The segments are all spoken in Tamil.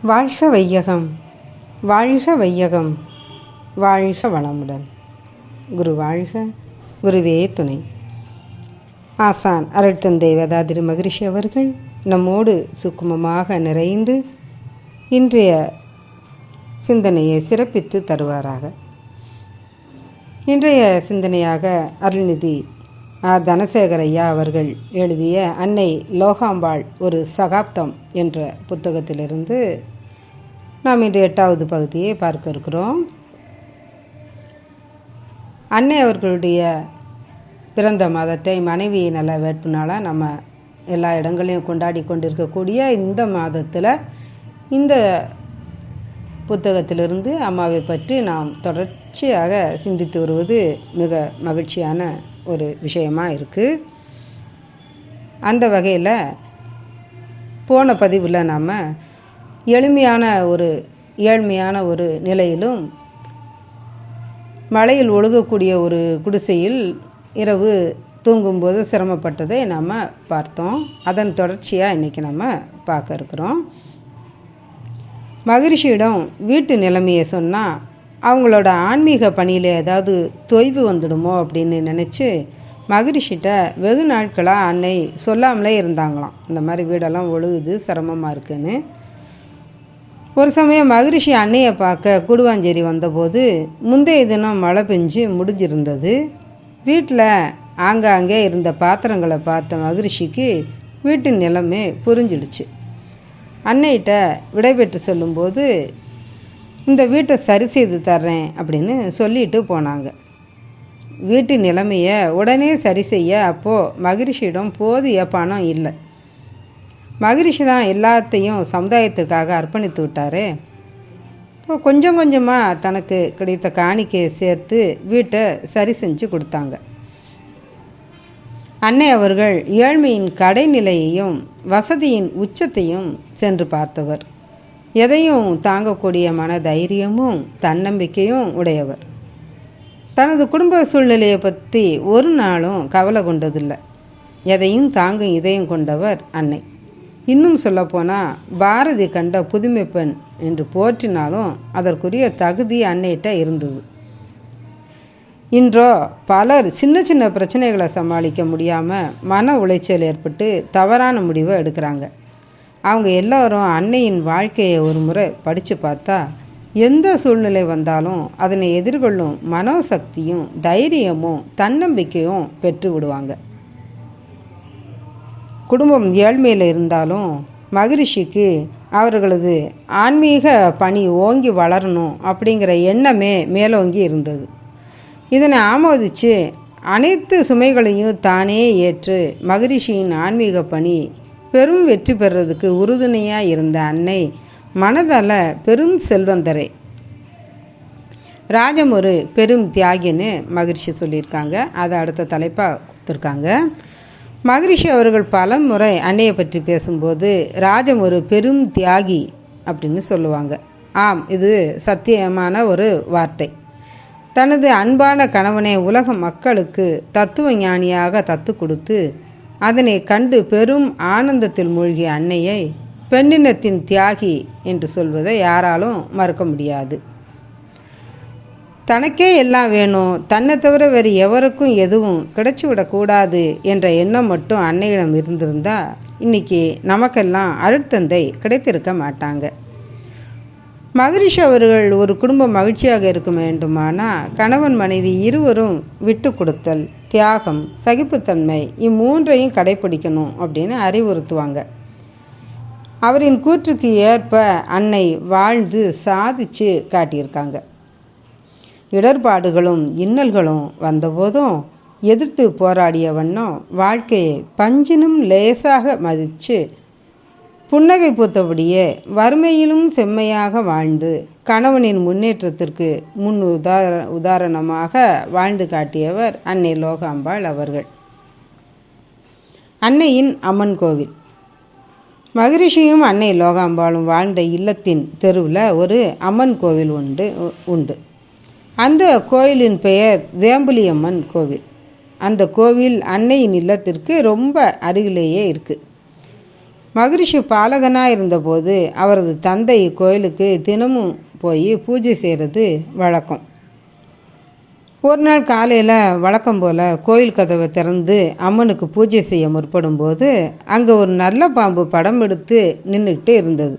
வாழ்க வையகம், வாழ்க வையகம், வாழ்க வளமுடன். குரு வாழ்க, குருவே துணை. ஆசான் அருட்தந்தை வேதாதிரி மகரிஷி அவர்கள் நம்மோடு சுக்குமமாக நிறைந்து இன்றைய சிந்தனையை சிறப்பித்து தருவாராக. இன்றைய சிந்தனையாக அருள்நிதி தனசேகர் ஐயா அவர்கள் எழுதிய அன்னை லோகாம்பாள் ஒரு சகாப்தம் என்ற புத்தகத்திலிருந்து நாம் இன்று 8வது பகுதியை பார்க்க இருக்கிறோம். அன்னை அவர்களுடைய பிறந்த மாதத்தை மனைவி நல வேட்பு நாளாக நம்ம எல்லா இடங்களையும் கொண்டாடி கொண்டிருக்கக்கூடிய இந்த மாதத்தில் இந்த புத்தகத்திலிருந்து அம்மாவை பற்றி நாம் தொடர்ச்சியாக சிந்தித்து வருவது மிக மகிழ்ச்சியான ஒரு விஷயமாக இருக்குது. அந்த வகையில் போன பதிவில் நாம் ஏழ்மையான ஒரு நிலையிலும் மழையில் ஒழுகக்கூடிய ஒரு குடிசையில் இரவு தூங்கும்போது சிரமப்பட்டதை நாம் பார்த்தோம். அதன் தொடர்ச்சியாக இன்றைக்கி நம்ம பார்க்க இருக்கிறோம். மகரிஷியிடம் வீட்டு நிலைமையை சொன்னால் அவங்களோட ஆன்மீக பணியில் ஏதாவது தொய்வு வந்துடுமோ அப்படின்னு நினச்சி மகரிஷிட்ட வெகு நாட்களாக அன்னை சொல்லாமலே இருந்தாங்களாம். இந்த மாதிரி வீடெல்லாம் ஒழுகுது, சிரமமாக இருக்குன்னு. ஒரு சமயம் மகரிஷி அன்னையை பார்க்க கூடுவாஞ்சேரி வந்தபோது முந்தைய தினம் மழை பெஞ்சு முடிஞ்சிருந்தது. வீட்டில் ஆங்காங்கே இருந்த பாத்திரங்களை பார்த்த மகரிஷிக்கு வீட்டின் நிலைமை புரிஞ்சிடுச்சு. அன்னைகிட்ட விடைபெற்று சொல்லும்போது இந்த வீட்டை சரி செய்து தர்றேன் அப்படின்னு சொல்லிட்டு போனாங்க. வீட்டு நிலைமையை உடனே சரி செய்ய அப்போது மகரிஷியிடம் போதிய பணம் இல்லை. மகரிஷி தான் எல்லாத்தையும் சமுதாயத்திற்காக அர்ப்பணித்து விட்டார். இப்போ கொஞ்சம் கொஞ்சமாக தனக்கு கிடைத்த காணிக்கையை சேர்த்து வீட்டை சரி செஞ்சு கொடுத்தாங்க. அன்னை அவர்கள் ஏழ்மையின் கடைநிலையையும் வசதியின் உச்சத்தையும் சென்று பார்த்தவர். எதையும் தாங்கக்கூடிய மன தைரியமும் தன்னம்பிக்கையும் உடையவர். தனது குடும்ப சூழ்நிலையை பற்றி ஒரு நாளும் கவலை கொண்டதில்லை. எதையும் தாங்கும் இதயம் கொண்டவர் அன்னை. இன்னும் சொல்லப்போனால் பாரதி கண்ட புதுமை பெண் என்று போற்றினாலும் அதற்குரிய தகுதி அன்னைகிட்ட இருந்தது. இன்றோ பலர் சின்ன சின்ன பிரச்சனைகளை சமாளிக்க முடியாமல் மன உளைச்சல் ஏற்பட்டு தவறான முடிவை எடுக்கிறாங்க. அவங்க எல்லோரும் அன்னையின் வாழ்க்கையை ஒரு முறை படித்து பார்த்தா எந்த சூழ்நிலை வந்தாலும் அதனை எதிர்கொள்ளும் மனோசக்தியும் தைரியமும் தன்னம்பிக்கையும் பெற்று விடுவாங்க. குடும்பம் ஏழ்மையில் இருந்தாலும் மகரிஷிக்கு அவர்களது ஆன்மீக பணி ஓங்கி வளரணும் அப்படிங்கிற எண்ணமே மேலோங்கி இருந்தது. இதனை ஆமோதித்து அனைத்து சுமைகளையும் தானே ஏற்று மகரிஷியின் ஆன்மீக பணி பெரும் வெற்றி பெறுறதுக்கு உறுதுணையாக இருந்த அன்னை மனதால் பெரும் செல்வந்தரை. ராஜம் ஒரு பெரும் தியாகின்னு மகரிஷி சொல்லியிருக்காங்க. அதை அடுத்த தலைப்பாக கொடுத்துருக்காங்க. மகரிஷி அவர்கள் பல முறை அன்னையை பற்றி பேசும்போது ராஜம் ஒரு பெரும் தியாகி அப்படின்னு சொல்லுவாங்க. ஆம், இது சத்தியமான ஒரு வார்த்தை. தனது அன்பான கணவனை உலக மக்களுக்கு தத்துவ ஞானியாக தத்து கொடுத்து அதனை கண்டு பெரும் ஆனந்தத்தில் மூழ்கிய அன்னையை பெண்ணினத்தின் தியாகி என்று சொல்வதை யாராலும் மறுக்க முடியாது. தனக்கே எல்லாம் வேணும், தன்னை தவிர வேறு எவருக்கும் எதுவும் கிடைச்சிவிடக்கூடாது என்ற எண்ணம் மட்டும் அன்னையிடம் இருந்திருந்தால் இன்றைக்கி நமக்கெல்லாம் அருட்தந்தை கிடைத்திருக்க மாட்டாங்க. மகரிஷி அவர்கள் ஒரு குடும்பம் மகிழ்ச்சியாக இருக்க வேண்டுமானால் கணவன் மனைவி இருவரும் விட்டு கொடுத்தல், தியாகம், சகிப்புத்தன்மை இம்மூன்றையும் கடைப்பிடிக்கணும் அப்படின்னு அறிவுறுத்துவாங்க. அவரின் கூற்றுக்கு ஏற்ப அன்னை வாழ்ந்து சாதித்து காட்டியிருக்காங்க. இடர்பாடுகளும் இன்னல்களும் வந்தபோதும் எதிர்த்து போராடிய வண்ணம் வாழ்க்கையை பஞ்சினும் லேசாக மதித்து புன்னகை பூத்தபடியே வறுமையிலும் செம்மையாக வாழ்ந்து கணவனின் முன்னேற்றத்திற்கு உதாரணமாக வாழ்ந்து காட்டியவர் அன்னை லோகாம்பாள் அவர்கள். அன்னையின் அம்மன் கோவில். மகரிஷியும் அன்னை லோகாம்பாளும் வாழ்ந்த இல்லத்தின் தெருவில் ஒரு அம்மன் கோவில் உண்டு. அந்த கோயிலின் பெயர் வேம்புலியம்மன் கோவில். அந்த கோவில் அன்னையின் இல்லத்திற்கு ரொம்ப அருகிலேயே இருக்குது. மகரிஷி பாலகனாக இருந்தபோது அவரது தந்தை கோயிலுக்கு தினமும் போய் பூஜை செய்கிறது வழக்கம். ஒரு நாள் காலையில் வழக்கம் போல் கோயில் கதவை திறந்து அம்மனுக்கு பூஜை செய்ய முற்படும்போது அங்கே ஒரு நல்ல பாம்பு படம் எடுத்து நின்றுக்கிட்டு இருந்தது.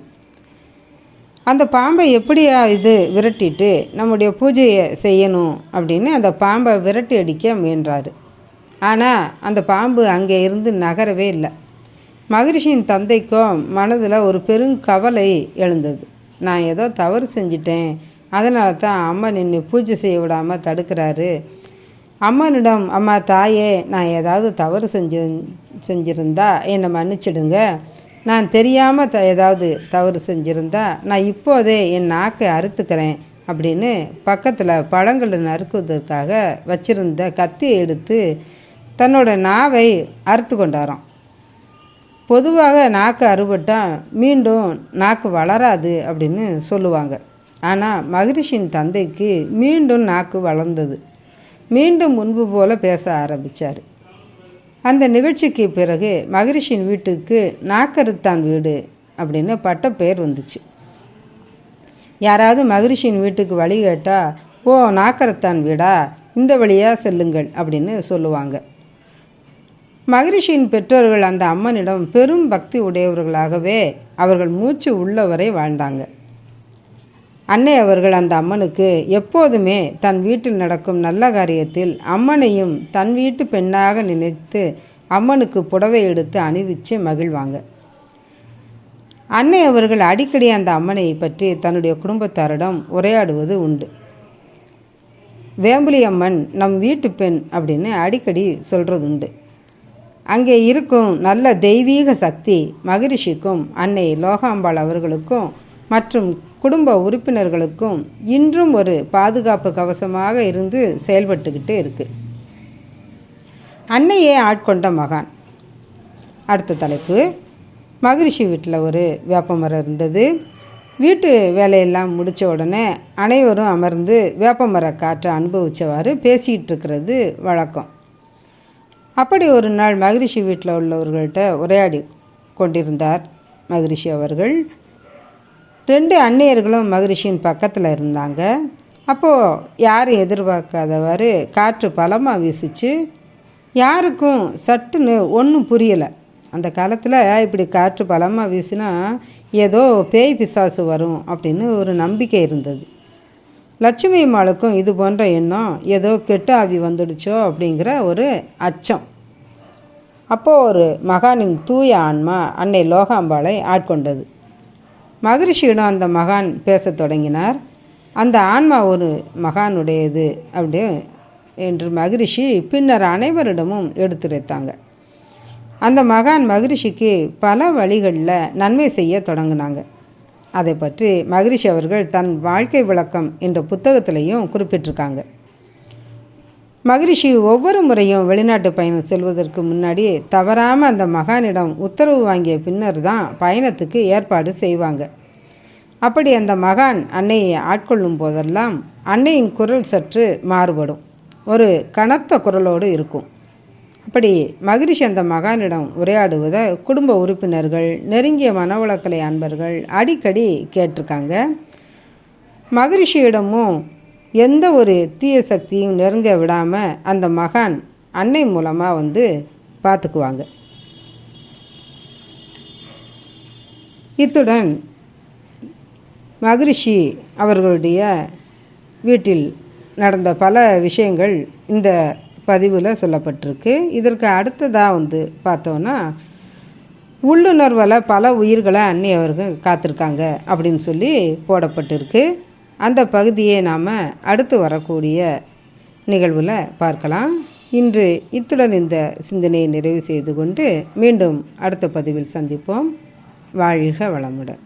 அந்த பாம்பை எப்படியா இது விரட்டிட்டு நம்முடைய பூஜையை செய்யணும் அப்படின்னு அந்த பாம்பை விரட்டி அடிக்க முயன்றார். ஆனால் அந்த பாம்பு அங்கே இருந்து நகரவே இல்லை. மகரிஷியின் தந்தைக்கும் மனதில் ஒரு பெருங்கவலை எழுந்தது. நான் ஏதோ தவறு செஞ்சிட்டேன், அதனால தான் அம்மா நின்று பூஜை செய்ய விடாமல் தடுக்கிறாரு. அம்மனிடம், அம்மா தாயே, நான் ஏதாவது தவறு செஞ்சிருந்தா என்னை மன்னிச்சிடுங்க. நான் தெரியாமல் ஏதாவது தவறு செஞ்சுருந்தா நான் இப்போதே என் நாக்கை அறுத்துக்கிறேன் அப்படின்னு பக்கத்தில் பழங்களை நறுக்குவதற்காக வச்சிருந்த கத்தியை எடுத்து தன்னோட நாவை அறுத்து கொண்டாராம். பொதுவாக நாக்கு அறுபட்டால் மீண்டும் நாக்கு வளராது அப்படின்னு சொல்லுவாங்க. ஆனால் மகரிஷியின் தந்தைக்கு மீண்டும் நாக்கு வளர்ந்தது. மீண்டும் முன்பு போல பேச ஆரம்பித்தார். அந்த நிகழ்ச்சிக்கு பிறகு மகரிஷியின் வீட்டுக்கு நாக்கறுத்தான் வீடு அப்படின்னு பட்ட பெயர் வந்துச்சு. யாராவது மகரிஷியின் வீட்டுக்கு வழி கேட்டால், ஓ நாக்கறுத்தான் வீடா, இந்த வழியாக செல்லுங்கள் அப்படின்னு சொல்லுவாங்க. மகரிஷியின் பெற்றோர்கள் அந்த அம்மனிடம் பெரும் பக்தி உடையவர்களாகவே அவர்கள் மூச்சு உள்ளவரை வாழ்ந்தாங்க. அன்னை அவர்கள் அந்த அம்மனுக்கு எப்போதுமே தன் வீட்டில் நடக்கும் நல்ல காரியத்தில் அம்மனையும் தன் வீட்டு பெண்ணாக நினைத்து அம்மனுக்கு புடவை எடுத்து அணிவிச்சு மகிழ்வாங்க. அன்னை அவர்கள் அடிக்கடி அந்த அம்மனை பற்றி தன்னுடைய குடும்பத்தாரிடம் உரையாடுவது உண்டு. வேம்புலி அம்மன் நம் வீட்டு பெண் அப்படின்னு அடிக்கடி சொல்கிறது உண்டு. அங்கே இருக்கும் நல்ல தெய்வீக சக்தி மகரிஷிக்கும் அன்னை லோகாம்பாள் அவர்களுக்கும் மற்றும் குடும்ப உறுப்பினர்களுக்கும் இன்றும் ஒரு பாதுகாப்பு கவசமாக இருந்து செயல்பட்டுக்கிட்டு இருக்கு. அன்னையே ஆட்கொண்ட மகான். அடுத்த தலைப்பு, மகரிஷி வீட்டில் ஒரு வேப்பமரம் இருந்தது. வீட்டு வேலையெல்லாம் முடித்த உடனே அனைவரும் அமர்ந்து வேப்பமர காற்றை அனுபவித்தவாறு பேசிகிட்டு இருக்கிறது வழக்கம். அப்படி ஒரு நாள் மகரிஷி வீட்டில் உள்ளவர்கள்ட்ட உரையாடி கொண்டிருந்தார் மகரிஷி அவர்கள். 2 அன்னையர்களும் மகரிஷியின் பக்கத்தில் இருந்தாங்க. அப்போது யாரும் எதிர்பார்க்காதவாறு காற்று பலமாக வீசிச்சு. யாருக்கும் சட்டுன்னு ஒன்றும் புரியலை. அந்த காலத்தில் இப்படி காற்று பலமாக வீசினா ஏதோ பேய் பிசாசு வரும் அப்படின்னு ஒரு நம்பிக்கை இருந்தது. லட்சுமி அம்மாளுக்கும் இது போன்ற எண்ணம், ஏதோ கெட்ட ஆவி வந்துடுச்சோ அப்படிங்கிற ஒரு அச்சம். அப்போது ஒரு மகானின் தூய ஆன்மா அன்னை லோகாம்பாளை ஆட்கொண்டது. மகரிஷியிடம் அந்த மகான் பேசத் தொடங்கினார். அந்த ஆன்மா ஒரு மகானுடையது அப்படி என்று மகரிஷி பின்னர் அனைவரிடமும் எடுத்துரைத்தாங்க. அந்த மகான் மகரிஷிக்கு பல வழிகளில் நன்மை செய்ய தொடங்கினாங்க. அதை பற்றி மகரிஷி அவர்கள் தன் வாழ்க்கை விளக்கம் என்ற புத்தகத்திலையும் குறிப்பிட்டிருக்காங்க. மகரிஷி ஒவ்வொரு முறையும் வெளிநாட்டு பயணம் செல்வதற்கு முன்னாடி தவறாமல் அந்த மகானிடம் உத்தரவு வாங்கிய பின்னர் தான் பயணத்துக்கு ஏற்பாடு செய்வாங்க. அப்படி அந்த மகான் அன்னையை ஆட்கொள்ளும் போதெல்லாம் அன்னையின் குரல் சற்று மாறுபடும், ஒரு கனத்த குரலோடு இருக்கும். அப்படி மகரிஷி அந்த மகானிடம் உரையாடுவதை குடும்ப உறுப்பினர்கள், நெருங்கிய மனவளக்கலை அன்பர்கள் அடிக்கடி கேட்டிருக்காங்க. மகரிஷியிடமும் எந்த ஒரு தீய சக்தியும் நெருங்க விடாமல் அந்த மகான் அன்னை மூலமாக பார்த்துக்குவாங்க. இத்துடன் மகரிஷி அவர்களுடைய வீட்டில் நடந்த பல விஷயங்கள் இந்த பதிவில் சொல்லப்பட்டிருக்கு. இதற்கு அடுத்ததாக பார்த்தோன்னா, உள்ளுணர்வில் பல உயிர்களை அன்னை அவர்கள் காத்திருக்காங்க அப்படின்னு சொல்லி போடப்பட்டிருக்கு. அந்த பகுதியை நாம் அடுத்து வரக்கூடிய நிகழ்வில் பார்க்கலாம். இன்று இத்துடன் இந்த சிந்தனையை நிறைவு செய்து கொண்டு மீண்டும் அடுத்த பதிவில் சந்திப்போம். வாழ்க வளமுடன்.